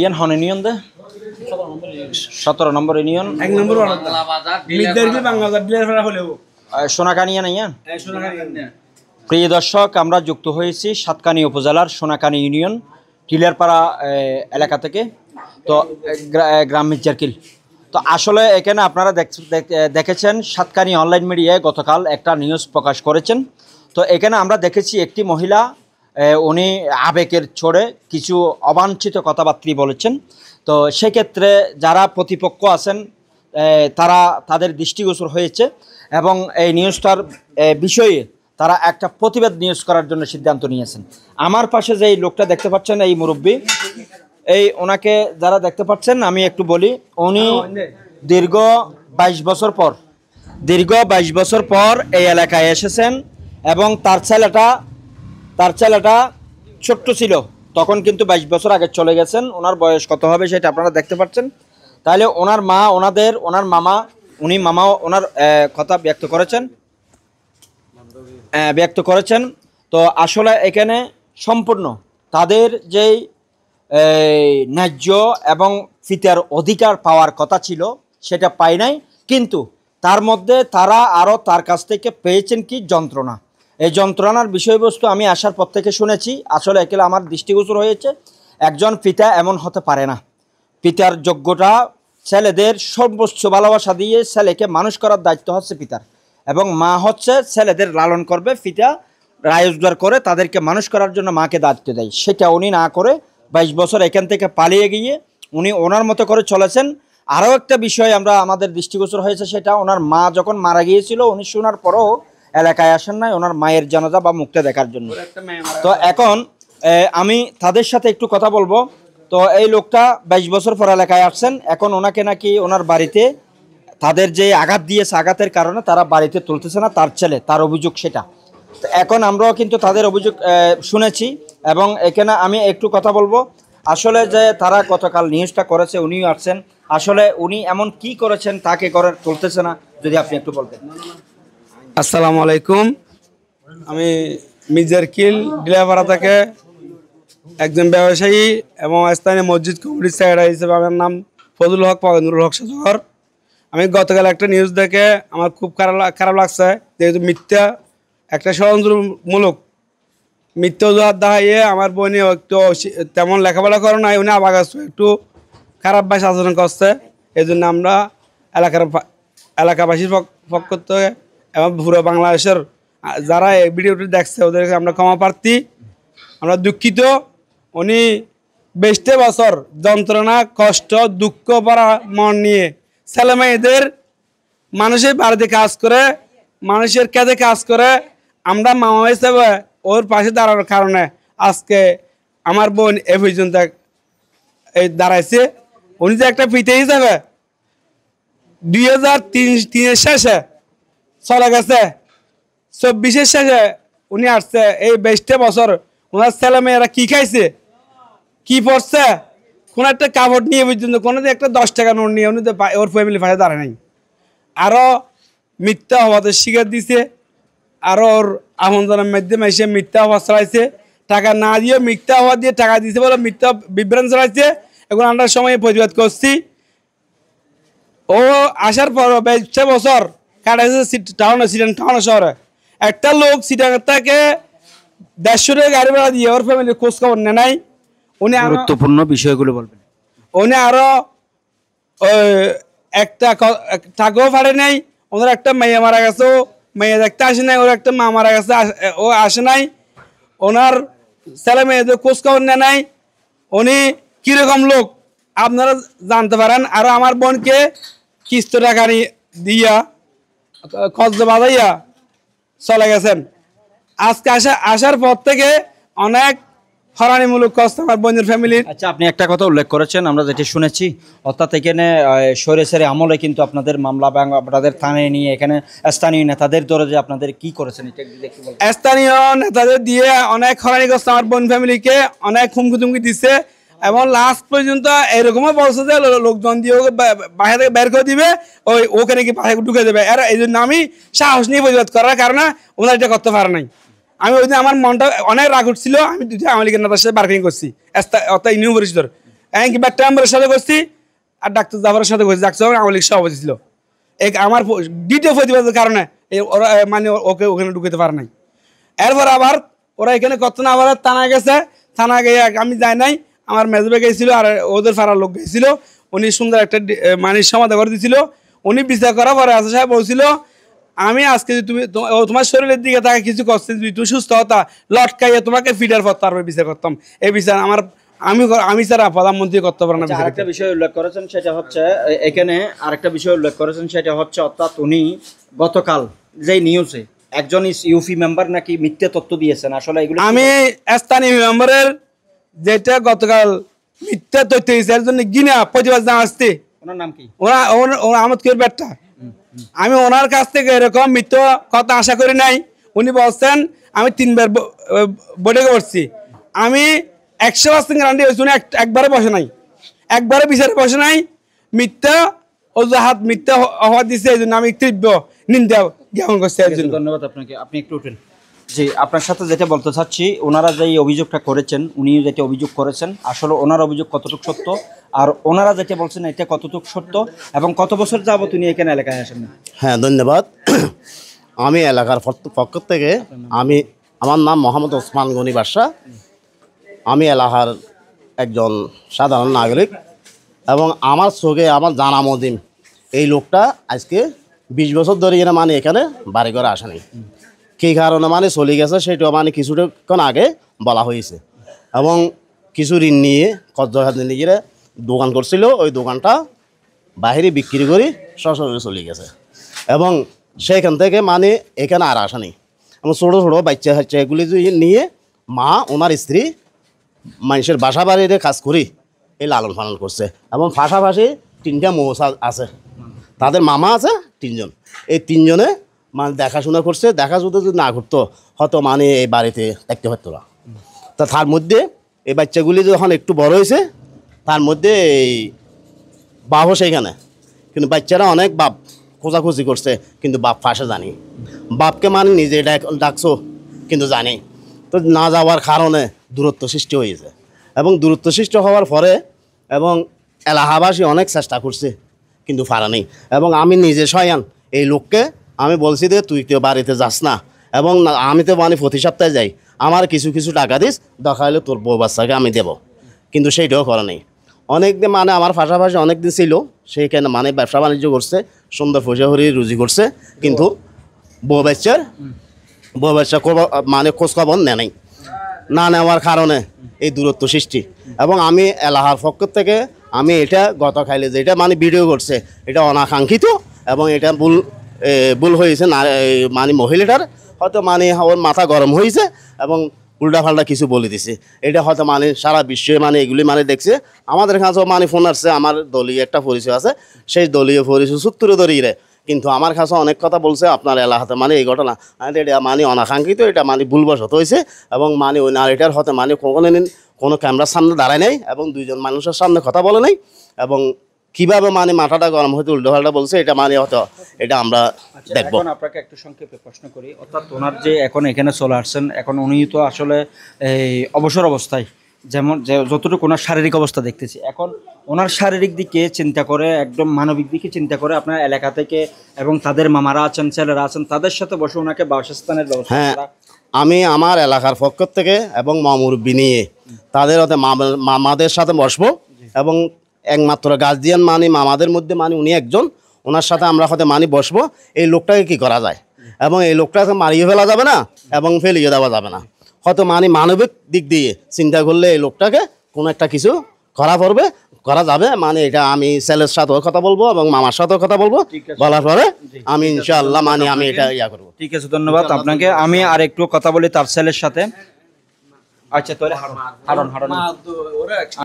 ইয়ান হন ইউনিয়ন দে 17 নম্বর ইউনিয়ন 1 নম্বর মিদ্দারগিল বাংলাবাজার ডিলার ভাড়া হলেও সোনাকানিয়া না ইয়ান। সোনাখালী। প্রিয় দর্শক, আমরা যুক্ত হয়েছি সাতকানি উপজেলার সোনাকানি ইউনিয়ন টিলারপাড়া এলাকা থেকে। তো গ্রাম মির্জারকিল। তো আসলে এখানে আপনারা দেখেছেন সাতকানি অনলাইন মিডিয়ায় গতকাল একটা নিউজ প্রকাশ করেছেন। তো এখানে আমরা দেখেছি একটি মহিলা উনি আবেগের ছড়ে কিছু অবাঞ্ছিত কথাবার্তা বলেছেন। তো সেক্ষেত্রে যারা প্রতিপক্ষ আছেন তারা তাদের দৃষ্টিগোচর হয়েছে এবং এই নিউজটার বিষয়ে তারা একটা প্রতিবাদ নিউজ করার জন্য সিদ্ধান্ত নিয়েছেন। আমার পাশে যে এই লোকটা দেখতে পাচ্ছেন, এই মুরব্বী, এই ওনাকে যারা দেখতে পাচ্ছেন, আমি একটু বলি, উনি দীর্ঘ 22 বছর পর এই এলাকায় এসেছেন এবং তার ছেলেটা ছোট্ট ছিল তখন, কিন্তু 22 বছর আগে চলে গেছেন। ওনার বয়স কত হবে সেটা আপনারা দেখতে পাচ্ছেন। তাহলে ওনার মা ওনার মামা ওনার কথা ব্যক্ত করেছেন। তো আসলে এখানে সম্পূর্ণ তাদের যেই ন্যায্য এবং ফিতার অধিকার পাওয়ার কথা ছিল সেটা পায় নাই, কিন্তু তার মধ্যে তারা আরও তার কাছ থেকে পেয়েছেন কি যন্ত্রণা। এই যন্ত্রণার বিষয়বস্তু আমি আসার পর থেকে শুনেছি। আসলে একে আমার দৃষ্টিগোচর হয়েছে, একজন পিতা এমন হতে পারে না। পিতার যোগ্যতা, ছেলেদের সর্বোচ্চ ভালোবাসা দিয়ে ছেলেকে মানুষ করার দায়িত্ব হচ্ছে পিতার, এবং মা হচ্ছে ছেলেদের লালন করবে। পিতা রায়জগার করে তাদেরকে মানুষ করার জন্য মাকে দায়িত্ব দেয়, সেটা উনি না করে 22 বছর এখান থেকে পালিয়ে গিয়ে উনি ওনার মতো করে চলেছেন। আরও একটা বিষয় আমাদের দৃষ্টিগোচর হয়েছে, সেটা ওনার মা যখন মারা গিয়েছিল উনি শোনার পরও এলাকায় আসেন নাই ওনার মায়ের জানাজা বা মুখটা দেখার জন্য। তো এখন আমি তাদের সাথে একটু কথা বলবো। তো এই লোকটা 22 বছর পর এলাকায় আসছেন। এখন ওনাকে নাকি ওনার বাড়িতে তাদের যে আঘাত দিয়েছে, আঘাতের কারণে তারা বাড়িতে তুলতেছে না, তার ছেলে, তার অভিযোগ সেটা। তো এখন আমরাও কিন্তু তাদের অভিযোগ শুনেছি এবং এখানে আমি একটু কথা বলবো। আসলে যে তারা গতকাল নিউজটা করেছে, উনিও আসছেন, আসলে উনি এমন কি করেছেন তাকে করে তুলতেছে না, যদি আপনি একটু বলতেন। আসসালামু আলাইকুম। আমি মির্জারকিল ডিলারপাড়া থেকে একজন ব্যবসায়ী এবং স্থানীয় মসজিদ কমিটির সেক্রেটারি হিসেবে আমার নাম ফজলুল হক নুরুল হক সাজর। আমি গতকাল একটা নিউজ দেখে আমার খুব খারাপ লাগছে, যেহেতু মিথ্যা একটা ষড়যন্ত্রমূলক মিথ্যা অজুহাত দেখাইয়ে আমার বোনে একটু তেমন লেখাপড়া করে নাই, উনি আবার একটু খারাপ ভাষা আচরণ করছে। এই জন্য আমরা এলাকাবাসীর পক্ষ থেকে এবং পুরো বাংলাদেশের যারা এই ভিডিওটি দেখছে ওদেরকে আমরা ক্ষমা প্রার্থী, আমরা দুঃখিত। উনি 20 বছর যন্ত্রণা, কষ্ট, দুঃখ ভরা মন নিয়ে ছেলে মেয়েদের মানুষের বাড়িতে কাজ করে, মানুষের কাজে কাজ করে, আমরা মামা হিসেবে ওর পাশে দাঁড়ানোর কারণে আজকে আমার বোন এ পর্যন্ত এই দাঁড়াইছে। উনি যে একটা পিতা হিসেবে 2003 শেষে চলে গেছে, 24 শেষে উনি আসছে। এই 20 বছর ওনার ছেলে মেয়েরা কি খাইছে, কি পড়ছে, কোনো একটা কাপড় নিয়ে পর্যন্ত কোনো একটা 10 টাকা নোট নিয়ে উনি তো ওর ফ্যামিলি পাশে দাঁড়ায় নাই। আরও মিথ্যা হওয়াতে শিকার দিছে, আরও ওর আমন্ত্রণের মাধ্যমে এসে মিথ্যা হওয়া ছড়াইছে, টাকা না দিয়ে মিথ্যা হওয়া দিয়ে টাকা দিছে বলে মিথ্যা বিভ্রান্ত ছড়াইছে। এখন আমরা সময়ে প্রতিবাদ করছি। ও আসার পর 20 বছর কাটাইছে টাউন শহরে। একটা লোক সিটাগাং থেকে 150 টাকা গাড়ি ভাড়া দিয়ে ওর ফ্যামিলির খোঁজ খবর নেয় নাই। উনি গুরুত্বপূর্ণ বিষয়গুলো বলবেন। উনি আরো একটা টাকাও পারে নাই। ওনার একটা মেয়ে মারা গেছে, মেয়ে দেখতে আসে নাই। ওর একটা মা মারা গেছে, ও আসে নাই। ওনার ছেলে মেয়েদের খোঁজ খবর নেয় নাই। উনি কিরকম লোক আপনারা জানতে পারেন। আর আমার বোনকে কিস্তি টাকা দিয়া খরচ বাঁধাইয়া চলে গেছেন। আজকে আসার পর থেকে অনেক হরানিমূলক কষ্ট আমার বোনের ফ্যামিলির। আচ্ছা, আপনি একটা কথা উল্লেখ করেছেন, আমরা যেটা শুনেছি, অর্থাৎ এখানে সৈরেসের আমলে কিন্তু আপনাদের মামলা বা আপনাদের থানায় নিয়ে এখানে স্থানীয় নেতাদের ধরে যে আপনাদের কি করেছেন, স্থানীয় নেতাদের দিয়ে অনেক হরানিগ্রস্ত আমার বোন ফ্যামিলিকে অনেক হুমকি তুমকি দিচ্ছে এবং লাস্ট পর্যন্ত এরকমও বলছে যে লোকজন দিয়ে বাইরে থেকে বের করে দিবে, ওখানে কি বাইরে ঢুকে দেবে। আর এই জন্য আমি সাহস নিয়ে প্রতিবাদ করার কারণে ওনারা এটা করতে পারে নাই। আমি ওই দিন আমার মনটা অনেক রাগ উঠছিল, আমি দুটো আওয়ামী লীগের নেতার সাথে বার্গেনিং করছি অর্থাৎ ইউনিয়ন পরিষদের এমনকি ব্যাট মেম্বারের সাথে করছি আর ডাক্তার জাফরের সাথে করছি। ডাক্তার জাফর আওয়ামী লীগ সভাপতি ছিল। আমার দ্বিতীয় প্রতিবাদের কারণে ওরা মানে ওকে ওখানে ঢুকাতে পারে নাই। এরপর আবার ওরা এখানে কত না আবার থানায় গেছে, থানা গিয়ে আমি যাই নাই, আমার মেজবে গেছিল আর ওদের পাড়ার লোক গেছিল। উনি সুন্দর একটা মানে সমাধান করে দিয়েছিল। উনি বিচার করার পরে আসা সাহেব বলছিল আমি আজকে যদি তুমি তোমার শরীরের দিকে তাকে কিছু করতে যদি তুমি সুস্থ হতা লটকাইয়া তোমাকে ফিডার করতে পারবে বিচার করতাম। এই বিচার আমার আমি ছাড়া প্রধানমন্ত্রী করতে পারে না। আরেকটা বিষয় উল্লেখ করেছেন সেটা হচ্ছে এখানে আরেকটা বিষয় উল্লেখ করেছেন সেটা হচ্ছে অর্থাৎ উনি গতকাল যে নিউজে একজন ইউপি মেম্বার নাকি মিথ্যে তথ্য দিয়েছেন। আসলে এগুলো আমি স্থানীয় মেম্বারের যেটা গতকাল মিথ্যা তথ্য দিয়েছে এর জন্য গিনা প্রতিবাদ জানাচ্ছি। ওনার নাম কি? ওরা আহমদ কির ব্যাটটা। আমি ওনার কাছ থেকে এরকম মিথ্যা কথা আশা করি নাই। উনি বলছেন আমি 3 বার বৈঠকে বসছি, আমি 100% গ্যারান্টি হয়েছি উনি একবারে বসে নাই, একবারে বিচারে বসে নাই। মিথ্যা অজুহাত মিথ্যা হওয়া দিচ্ছে, এই জন্য আমি তীব্র নিন্দা জ্ঞাপন করছি। ধন্যবাদ আপনাকে। আপনি একটু উঠেন। জি, আপনার সাথে যেটা বলতে চাচ্ছি, ওনারা যে অভিযোগটা করেছেন, উনি যেটা অভিযোগ করেছেন আসলে ওনার অভিযোগ কতটুকু সত্য আর ওনারা যেটা বলছেন এটা কতটুকু সত্য এবং কত বছর যাবত উনি এখানে এলাকায় আসেন? হ্যাঁ, ধন্যবাদ। আমি এলাকার পক্ষ থেকে আমার নাম মোহাম্মদ ওসমান গনি বাদশাহ। আমি এলাকার একজন সাধারণ নাগরিক এবং আমার চোখে আমার জানা মদিম এই লোকটা আজকে 20 বছর ধরে মানে এখানে বাড়ি করে আসেনি। কী কারণে মানে চলে গেছে সেটা মানে কিছুক্ষণ আগে বলা হয়েছে। এবং কিছু ঋণ নিয়ে কর্জহাত নিয়ে দোকান করছিল, ওই দোকানটা বাহিরে বিক্রি করে শ্বশুরে চলে গেছে এবং সেইখান থেকে মানে এখানে আর আসেনি। এবং ছোটো ছোটো বাচ্চা কাচ্চা এগুলি নিয়ে মা ওনার স্ত্রী মানুষের বাসা বাড়িতে কাজ করি এই লালন পালন করছে। এবং পাশাপাশি 3টা মৌসা আছে, তাদের মামা আছে 3 জন। এই 3 জনে মানে দেখাশোনা করছে। দেখা যদি না করতো হয়তো মানে এই বাড়িতে দেখতে পারতো না। তা তার মধ্যে এই বাচ্চাগুলি যখন একটু বড় হয়েছে তার মধ্যে এই বাপও সেইখানে, কিন্তু বাচ্চারা অনেক বাপ খোঁজাখুঁজি করছে কিন্তু বাপ ফাঁসে জানি। বাপকে মানে নিজে ডাকছো কিন্তু জানি তো না যাওয়ার কারণে দূরত্ব সৃষ্টি হয়েছে। এবং দূরত্ব সৃষ্টি হওয়ার পরে এবং এলাকাবাসী অনেক চেষ্টা করছে কিন্তু পারা নেই। এবং আমি নিজে স্বয়ং এই লোককে আমি বলছি যে তুই তো বাড়িতে যাস না এবং আমি তো মানে প্রতি সপ্তাহে যাই, আমার কিছু কিছু টাকা দিস, দেখা হলে তোর বউ বাচ্চাকে আমি দেবো, কিন্তু সেইটাও করা নেই। অনেকদিন মানে আমার পাশাপাশি অনেকদিন ছিল, সেইখানে মানে ব্যবসা বাণিজ্য করছে, সুন্দর পয়সা হরি রুজি করছে, কিন্তু বউ বাচ্চার মানে খোঁজখবর নেই। না নেওয়ার কারণে এই দূরত্ব সৃষ্টি। এবং আমি এলাকার পক্ষ থেকে আমি এটা গতকালে যেটা মানে ভিডিও করছে এটা অনাকাঙ্ক্ষিত এবং এটা ভুল হয়েছে না মানে মহিলাটার হয়তো মানে ওর মাথা গরম হয়েছে এবং উল্টাপাল্টা কিছু বলে দিছে। এটা হয়তো মানে সারা বিশ্বে মানে এগুলি মানে দেখছে। আমাদের কাছেও মানে ফোন আসছে, আমার দলীয় একটা পরিচয় আছে, সেই দলীয় পরিচয় সূত্র ধরিয়ে কিন্তু আমার কাছে অনেক কথা বলছে আপনার এলাকাতে মানে এই ঘটনা এটা মানে অনাকাঙ্ক্ষিত, এটা মানে ভুলবশত হয়েছে। এবং মানে ওই নারীটার হতে মানে কোনো ক্যামেরার সামনে দাঁড়ায় নাই এবং 2 জন মানুষের সামনে কথা বলে নাই এবং কিভাবে মানে মাথাটা গরম হতে উল্টোপাল্টা বলছে এটা মানে হয়তো এটা আমরা দেখবো। এখন আপনাকে একটু সংক্ষেপে প্রশ্ন করি, অর্থাৎ ওনার যে এখন এখানে চলে আসছেন, এখন উনি তো আসলে এই অবসর অবস্থায় যেমন যতটুকু ওনার শারীরিক অবস্থা দেখতেছি, এখন ওনার শারীরিক দিকে চিন্তা করে একদম মানবিক দিকে চিন্তা করে আপনার এলাকা থেকে এবং তাদের মামারা আছেন ছেলেরা আছেন তাদের সাথে বসে ওনাকে বাসস্থানের ব্যবস্থা হ্যাঁ, করা। আমি আমার এলাকার পক্ষ থেকে এবং মুরব্বি নিয়ে তাদের হতে মামাদের সাথে বসবো এবং একমাত্র গার্জিয়ান মানে মামাদের মধ্যে মানে উনি একজন, ওনার সাথে আমরা হয়তো মানে বসবো এই লোকটাকে কি করা যায় এবং এই লোকটাকে মারিয়ে ফেলা যাবে না এবং ফেলিয়ে দেওয়া যাবে না। হয়তো মানে মানবিক দিক দিয়ে চিন্তা করলে এই লোকটাকে কোনো একটা কিছু করা যাবে মানে এটা আমি ছেলের সাথেও কথা বলবো এবং মামার সাথেও কথা বলবো, বলার পরে আমি ইনশাআল্লাহ মানে আমি এটা ইয়া করবো। ঠিক আছে, ধন্যবাদ আপনাকে। আমি আর একটু কথা বলি তার ছেলের সাথে। আচ্ছা, তাহলে হারুন